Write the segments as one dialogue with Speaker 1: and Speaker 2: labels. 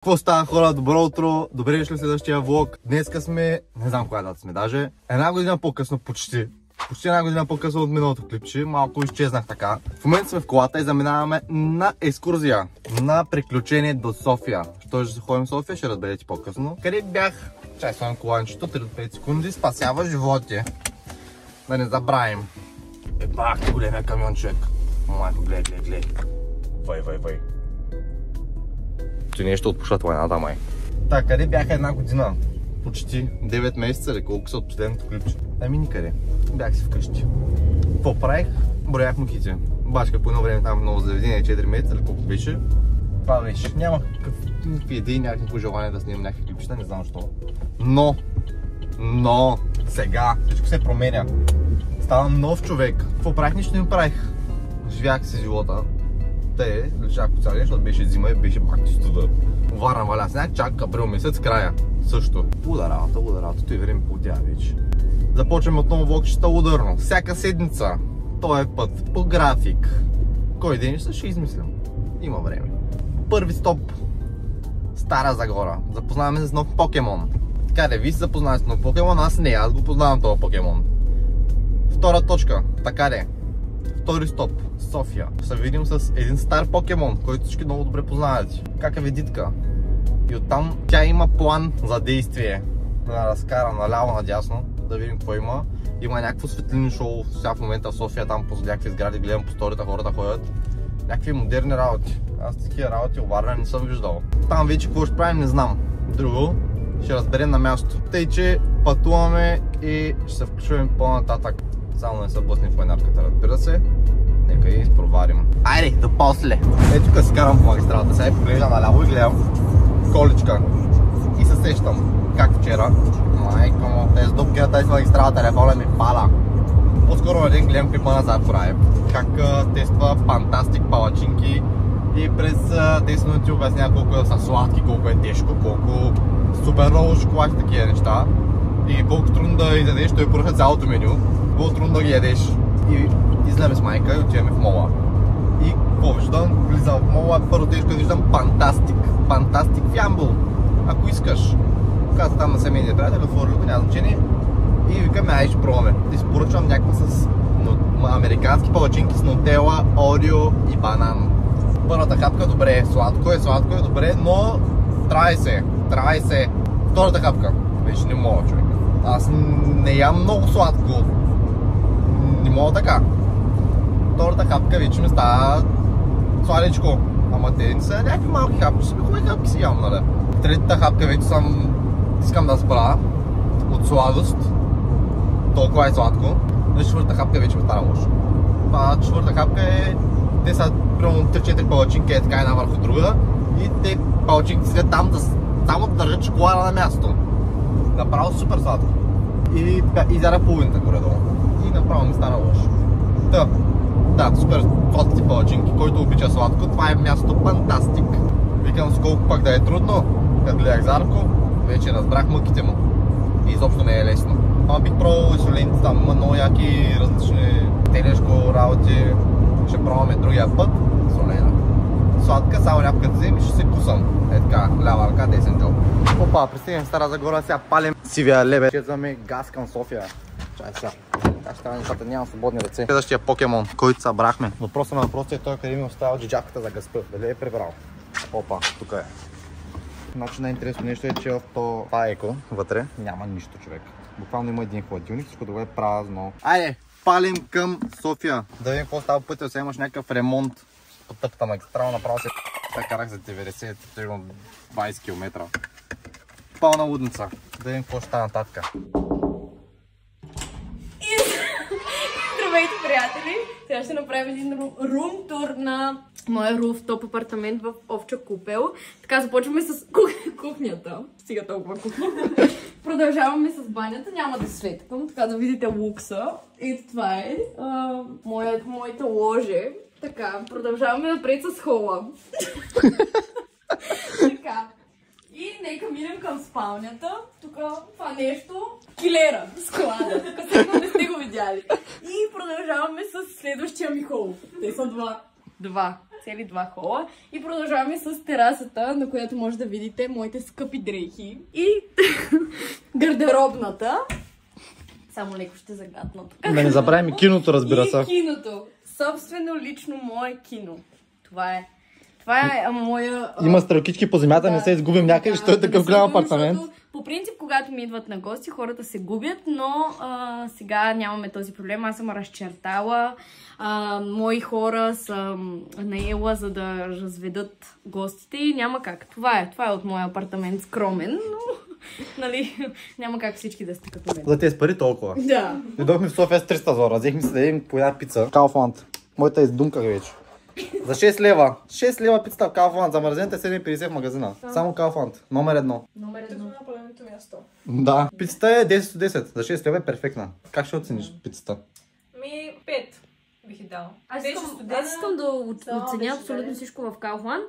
Speaker 1: Какво става, хора? Добро утро! Добре дошли в следващия влог. Днеска сме, не знам коя дата сме даже, една година по-късно почти. Почти една година по-късно от миналото клипче, малко изчезнах така. В момента сме в колата и заминаваме на екскурзия, на приключение до София. Що ще ходим в София, ще разберете по-късно. Къде бях? Чай слагам коланчето, 3 до 5 секунди, спасява животи. Да не забравим. Бах ти големия камион, човек. Майко, гледай. Вай. Ти нещо отпушат войната, май. Так, къде бяха една година? Почти 9 месеца или колко са от последното клипче? Ами никъде. Бях си вкъщи. Какво правих? Броях мухите. Башка по едно време там много заведение, 4 месеца или колко беше. Това беше. Нямах никакви идеи, нямах никакво желание да снимам някакви клипчета, не знам защо. Но, сега всичко се променя. Ставам нов човек. Какво правих? Нищо не правих. Живях си живота. Лежах по цял ден, защото беше зима и беше пак студа. Варна валя сняг, чак април месец края. Също. Луда работа, той време поудява вече. Започваме отново влогчета ударно. Всяка седмица. Този път по график. Кой ден ще измислям? Има време. Първи стоп. Стара Загора. Запознаваме се с нов покемон. Така да ви се запознаваме с нов покемон, аз не, аз го познавам този покемон. Втора точка. Така де. Втори стоп. София. Ще се видим с един стар покемон, който всички много добре познавате. Как е Ведитка. И оттам тя има план за действие. Да разкара наляво надясно, да видим какво има. Има някакво светлини шоу сега в момента в София, там по някакви сгради, гледам по сторията, хората ходят. Някакви модерни работи. Аз такива работи Варна не съм виждал. Там вече какво ще правим, не знам. Друго ще разберем на място. Тъй, че пътуваме и ще се включваме по-нататък. Само не са блъсни в войнарката, разбира се. Нека я изпроварим. Айде, до после! Ето тук си карам по магистралата, сега поглеждам наляво и гледам количка. И се сещам, как вчера. Майко му, тези дупки на тази магистрала, телефона ми пала. По-скоро на ден гледам клипа на Зарфораев. Как тества фантастик палачинки и през 10 минути обяснява колко са сладки, колко е тежко, колко супер много шоколад и такива неща. И колко трудно да изядеш, той поръча цялото меню. Колко трудно да ги ядеш. И излеме с майка и отиваме в мола. И какво виждам? Влизам в мола, първо тежко виждам Фантастик Фямбл. Ако искаш. Каза там на семейния приятел, отворили го, няма значение. И викаме, ай ще пробваме. И си поръчвам някаква с американски палачинки с нутела, орио и банан. Първата хапка добре, сладко е добре, но трае се. Втората хапка, вече не мога, човек. Аз не ям много сладко. Не мога така. Втората хапка вече ми става сладичко. Ама те не са някакви малки хапки, си хубави хапки си ям, нали? Третата хапка вече искам да спра от сладост. Толкова е сладко. Но четвърта хапка вече ми става лошо. Това четвърта хапка е... Те са примерно 3-4 палачинки е така една върху друга. И те палачинки си там само да държат шоколада на място. Направо супер сладко. И изяда половината горе-долу. И направо ми стана лошо. Да, супер сладки палачинки, който обича сладко, това е място Фантастик. Викам с колко пак да е трудно, като гледах Зарко, вече разбрах мъките му. И изобщо не е лесно. Ама бих пробвал и солените там, има много яки различни телешко работи. Ще пробваме другия път, солена. Сладка, само някога да взем и ще си пусам. Е така, лява ръка, десен джоб. Опа, пристигнем в Стара Загора, сега палим сивия лебед. Четваме газ към София. Чай сега. Как ще става нещата, нямам свободни ръце. Следващия покемон, който събрахме. Въпросът на въпросът е той къде ми оставил джиджаката за газта. Дали е прибрал? Опа, тук е. Значи най-интересно нещо е, че в това еко вътре няма нищо, човек. Буквално има един хладилник, всичко друго е празно. Айде, палим към София. Да видим какво става пътя, сега имаш някакъв ремонт. По тъпата магистрала направо се карах за 90-20 км. Пълна лудница. Да видим какво ще става нататък.
Speaker 2: Здравейте, приятели! Сега ще направим един рум тур на моя руфтоп апартамент в Овча купел. Така, започваме с кухнята. Стига толкова кухня. Продължаваме с банята. Няма да светкам, така да видите лукса. И това е моите ложе. Така, продължаваме напред с хола. Така. И нека минем към спалнята. Тук това нещо, килера, склада. Тук сега не сте го видяли. И продължаваме с следващия ми хол. Те са два. цели 2 хола. И продължаваме с терасата, на която може да видите моите скъпи дрехи. И гардеробната. Само леко ще загадна.
Speaker 1: Да не забравим и киното, разбира се.
Speaker 2: И киното. Собствено, лично мое кино. Това е моя...
Speaker 1: Има стрелкички по земята, не се изгубим някъде, защото е такъв голям апартамент.
Speaker 2: По принцип, когато ми идват на гости, хората се губят, но сега нямаме този проблем. Аз съм разчертала. Мои хора са наела, за да разведат гостите и няма как. Това е от моя апартамент скромен, но нали, няма как всички да сте като мен.
Speaker 1: За тези пари толкова.
Speaker 2: Да.
Speaker 1: Дойдохме в София с 300 злора, взехме се да ядем по една пица. Kaufland. Моята издумках вече. За 6 лева. 6 лева пицата в Kaufland. Замързените 7,50 в магазина. Само Kaufland. Номер 1.
Speaker 2: Номер 1.
Speaker 3: Тук на пълното място.
Speaker 1: Да. Пицата е 10 от 10. За 6 лева е перфектна. Как ще оцениш пицата?
Speaker 3: 5 бих и дал.
Speaker 2: Аз искам да оценя абсолютно всичко в Kaufland.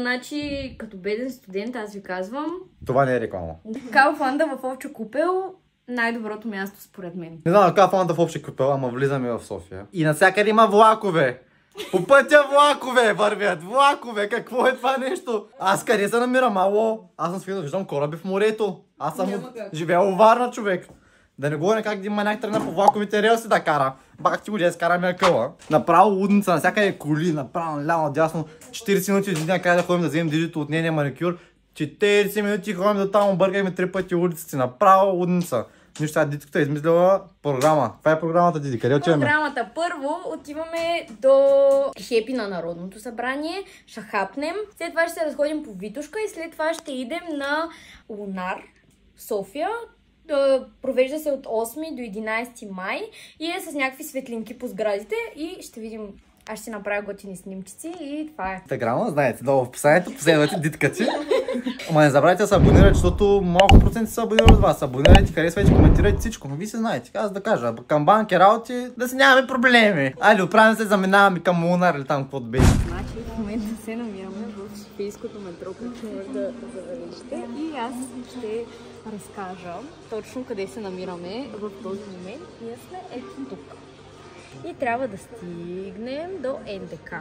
Speaker 2: Значи, като беден студент, аз ви казвам.
Speaker 1: Това не е реклама.
Speaker 2: Kaufland в Овча купел най-доброто място според мен.
Speaker 1: Не знам, Kaufland в Овча купел, ама влизаме в София. И навсякъде има влакове. По пътя влакове вървят, влакове, какво е това нещо? Аз къде се намирам, ало? Аз съм свидетел да виждам кораби в морето. Аз съм живеел във Варна, човек. Да не говоря как един маняк тръгна по влаковите релси да кара. Бах ти го дес, кара ме къла. Направо лудница, навсякъде коли, направо ляво, надясно. 40 минути един ден, да ходим да вземем дидито от нейния маникюр. 40 минути ходим до там, объргаме 3 пъти улиците, направо лудница. Нищо, сега Дидката е измислила програма. Това е програмата, Диди. Къде отиваме?
Speaker 2: Програмата. Първо отиваме до Хепи на Народното събрание, ще хапнем. След това ще се разходим по Витушка и след това ще идем на Лунар, София. Провежда се от 8 до 11 май и е с някакви светлинки по сградите и ще видим. Аз ще направя готини снимчици и това е.
Speaker 1: Инстаграма, знаете, долу в описанието, последвайте Дитката. Ама не забравяйте да се абонирате, защото малко проценти се абонират от вас. Абонирайте, харесвайте, коментирайте всичко. Но вие се знаете, аз да кажа, към банки работи, да си нямаме проблеми. Айде, оправим се, заминаваме към Лунар или там каквото беше.
Speaker 2: Значи в момента се намираме в Софийското метро, което може да забележите. И аз ще разкажа точно къде се намираме в този момент. Ние сме ето тук. И трябва да стигнем до НДК.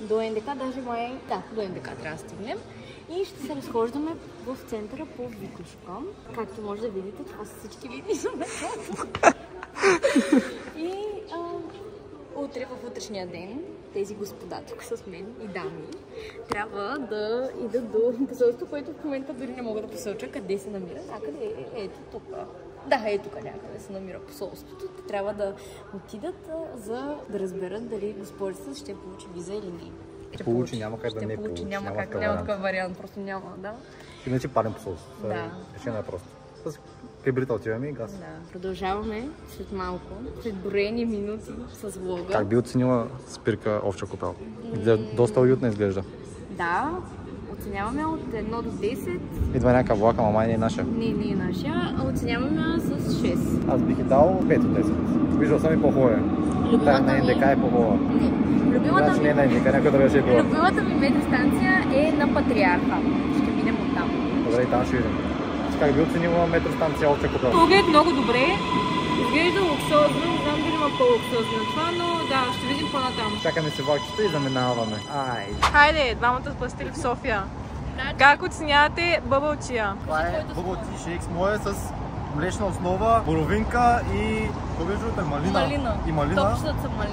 Speaker 2: До НДК даже май... Да, до НДК трябва да стигнем. И ще се разхождаме в центъра по Витушка. Както може да видите, това са всички линии за метрото. И утре, в утрешния ден, тези господа тук с мен и дами трябва да идат до посолство, което в момента дори не мога да посоча къде се намира. Къде е? Ето тук. Да, ето тук някъде се намира посолството. Те трябва да отидат, за да разберат дали госпожицата ще получи виза или не.
Speaker 1: Ще получи, няма как да не получи.
Speaker 2: Няма как, няма такъв вариант, просто няма, да.
Speaker 1: Иначе падем посолство.
Speaker 2: Да.
Speaker 1: Решено е просто. С кибрита отиваме и газ.
Speaker 2: Да, продължаваме след малко, след броени минути с влога.
Speaker 1: Как би оценила спирка Овча купел? Доста уютно изглежда.
Speaker 2: Да, оценяваме от 1 до 10.
Speaker 1: Идва някакъв влак, ама май не е наша.
Speaker 2: Не е наша, а оценяваме с 6.
Speaker 1: Аз бих и дал 5 от 10. Виждал съм и по-хубава. Тая на НДК е по-хубава.
Speaker 2: Любимата
Speaker 1: не е на НДК, някой да беше била.
Speaker 2: Любимата ми метростанция е на Патриарха. Ще минем оттам.
Speaker 1: Добре, и там ще видим. Как би оценила метростанция Овча купел?
Speaker 3: Поглед много добре. Изглежда луксозно, не знам дали има по-луксозно на това, но да, ще видим по-натам.
Speaker 1: Чакаме си влакчета и заминаваме.
Speaker 3: Хайде, двамата спасители в София. Как оценявате бъбълчия?
Speaker 1: Това е бъбъл ти шейк с моя с млечна основа, боровинка и малина. И малина.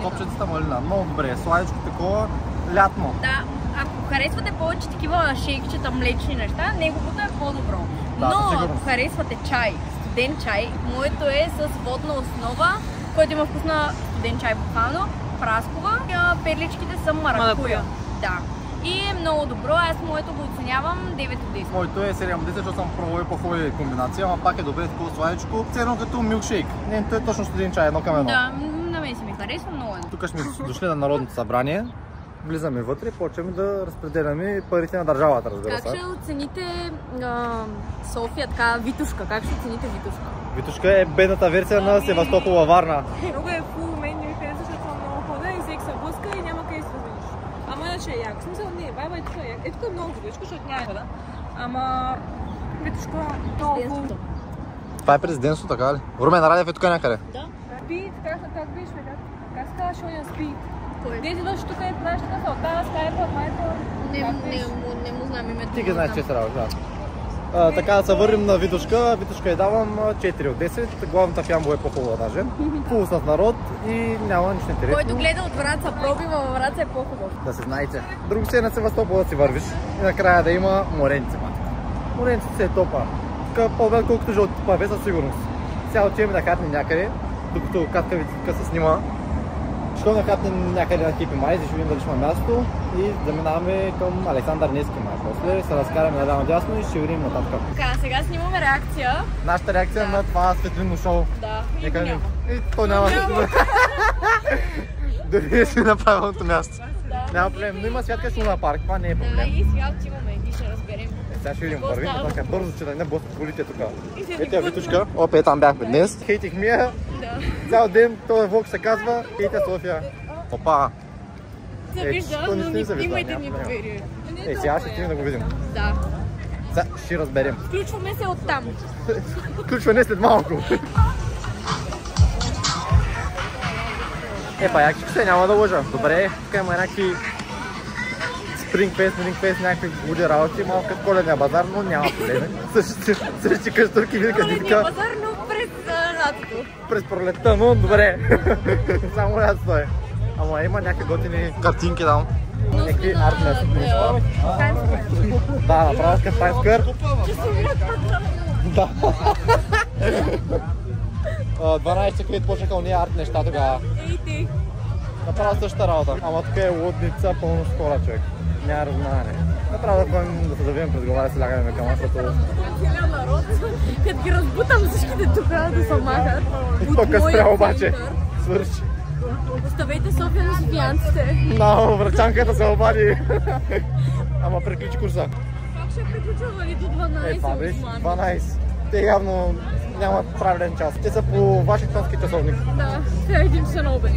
Speaker 1: Топчетата малина. Много добре. Сладичко такова, лятно.
Speaker 2: Да, ако харесвате повече такива шейкчета, млечни неща, неговото е по-добро.
Speaker 1: Да,
Speaker 2: но ако харесвате чай, студен чай, моето е с водна основа, който има вкус на студен чай буквално, праскова. Перличките са маракуя. Да. И е много добро, аз моето го оценявам 9 от 10.
Speaker 1: Моето е 7 от 10, защото съм пробвал и по-хубави комбинации, ама пак е добре такова сладичко. Ценно като милкшейк. Не, то е точно студен чай, едно към едно.
Speaker 2: Да, на мен си ми харесва много.
Speaker 1: Тук сме дошли на Народното събрание. Влизаме вътре и почваме да разпределяме парите на държавата, разбира се.
Speaker 2: Как ще оцените София, така Витушка? Как ще оцените Витушка?
Speaker 1: Витушка е бедната версия на Севастопол във Варна.
Speaker 3: Много е фул, мен не ми хареса, защото съм много хода и всеки се блъска и няма къде се разведеш. Ама иначе е яко. В смисъл, не, вайба е тук е яко. Е, тук е много добричко, защото няма хода. Ама Витушка много фул.
Speaker 1: Това е президентство, така ли? Румен Радев е тук някъде.
Speaker 2: Да.
Speaker 3: Спид, как беше, как се казва Шоня Спид?
Speaker 2: Кой?
Speaker 3: Дези дошли тук и правиш така са оттава, скайпа, майка.
Speaker 2: Не му знам името.
Speaker 1: Ти ги знаеш, че се работа. Така да се върнем на Витушка. Витушка я давам 4 от 10. Главната фямбо е по-хубава даже. Пул с народ и няма нищо интересно.
Speaker 2: Който гледа от Враца, пробива във Враца е по-хубав.
Speaker 1: Да се знаете. Друго се е на Севастопол да си вървиш и накрая да има моренци. Моренците се е топа. Тук по-добре колкото жълти паве със сигурност. Сега отиваме да хатнем някъде, докато Катка се снима. Ще да хатнем някъде на Хипи Май, ще видим дали ще има място и заминаваме към Александър Невски май. После се разкараме наляво дясно и ще видим нататък.
Speaker 2: Така, сега снимаме реакция.
Speaker 1: Нашата реакция на това светлинно шоу.
Speaker 2: Да,
Speaker 1: и го няма. И то няма. Дори сме на правилното място. Няма проблем, но има святка шума парк, това не е проблем.
Speaker 2: И сега отиваме и ще разберем.
Speaker 1: Сега ще видим, вървим нататък бързо, че да не блъскат колите тук. Ето я Витушка. Опе, там бяхме днес. Хейтихме я. Цял ден този влог се казва Хейтя София. Опа!
Speaker 2: Се вижда, но не имайте ни доверие.
Speaker 1: Сега ще стигнем да го видим.
Speaker 2: Да.
Speaker 1: Сега ще разберем.
Speaker 2: Включваме се оттам.
Speaker 1: Включване след малко. Епа, якичко се няма да лъжа. Добре, тук има някакви Spring Fest, някакви луди работи, малко като коледния базар, но няма проблеми. Същи къщурки, вилка,
Speaker 2: Коледния
Speaker 1: дитка.
Speaker 2: базар, но през лятото.
Speaker 1: През пролетта, но добре. Само лятото е. Ама има някакви готини картинки там. Някакви арт-мест. Да, направо с Times Square. Да. 12 квит почнаха уния арт неща тогава.
Speaker 2: Ей,
Speaker 1: Направо същата работа. Ама тук е лудница, пълно с хора, човек. Няма разминаване. Направо да ходим да се завием през глава, да се лягаме към защото...
Speaker 2: целият народ. Като ги разбутам всичките тук да се махат.
Speaker 1: И то къспря обаче. Свърши.
Speaker 2: Оставете София на софиянците.
Speaker 1: No, врачанката се обади. Ама приключи курса.
Speaker 2: Как ще приключвали до 12?
Speaker 1: Това беше 12. Те явно нямат правилен час. Те са по Вашингтонски часовник.
Speaker 2: Да, сега един ще на обед.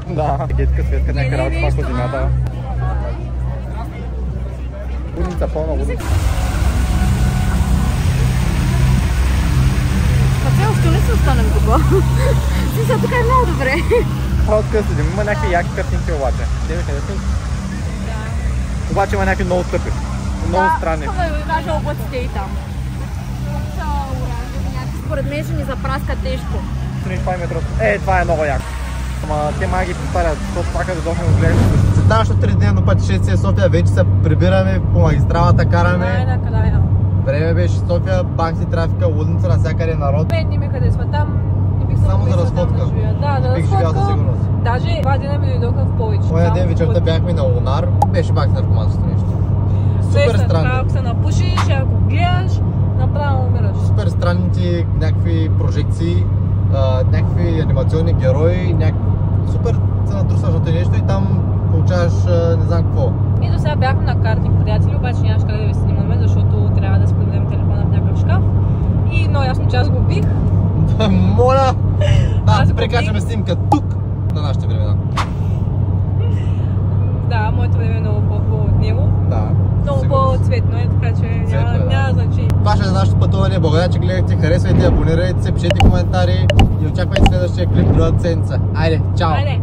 Speaker 1: Да. Кетка, светка, някакъв работа пак по земята. Лудница, пълна лудница.
Speaker 2: А все още не се останем тук. Смисъл, тук е много добре.
Speaker 1: Това откъде седим. Има някакви яки картинки обаче. Те ми харесват. Обаче има някакви много тъпи. Много странни.
Speaker 2: Да, да ви кажа облаците и там. Според мен ще ни запраска тежко.
Speaker 1: Това е много яко. Ама те май ги повтарят, защото пак да дохме го гледаш. След нашето 3-дневно пътешествие в София вече се прибираме по магистралата, караме. Време беше София, пак си трафика, лудница, навсякъде народ.
Speaker 3: Не ми харесва там.
Speaker 1: Само за разходка.
Speaker 3: Да, за
Speaker 1: бих живял със сигурност.
Speaker 3: Даже два дена ми дойдоха в повече.
Speaker 1: Оня ден вечерта бяхме на Лунар, беше пак наркоманското нещо. Супер странно.
Speaker 3: Ако се напушиш, ако гледаш, направо умираш.
Speaker 1: Супер странните някакви прожекции, някакви анимационни герои, супер се натрусваш нещо и там получаваш не знам какво.
Speaker 3: И до сега бяхме на картинг приятели, обаче нямаш къде да ви снимаме, защото трябва да спрем телефона в някакъв шкаф. И много ясно, че аз го бих.
Speaker 1: Моля! Да, се прекачаме снимка тук на нашите времена.
Speaker 3: Да, моето време е много по-хубаво от него.
Speaker 1: Да.
Speaker 3: Много по-цветно е, така че няма значение.
Speaker 1: Това ще е за нашето пътуване. Благодаря, че гледахте, харесвайте, абонирайте се, пишете коментари и очаквайте следващия клип другата седмица. Айде, чао!
Speaker 3: Айде!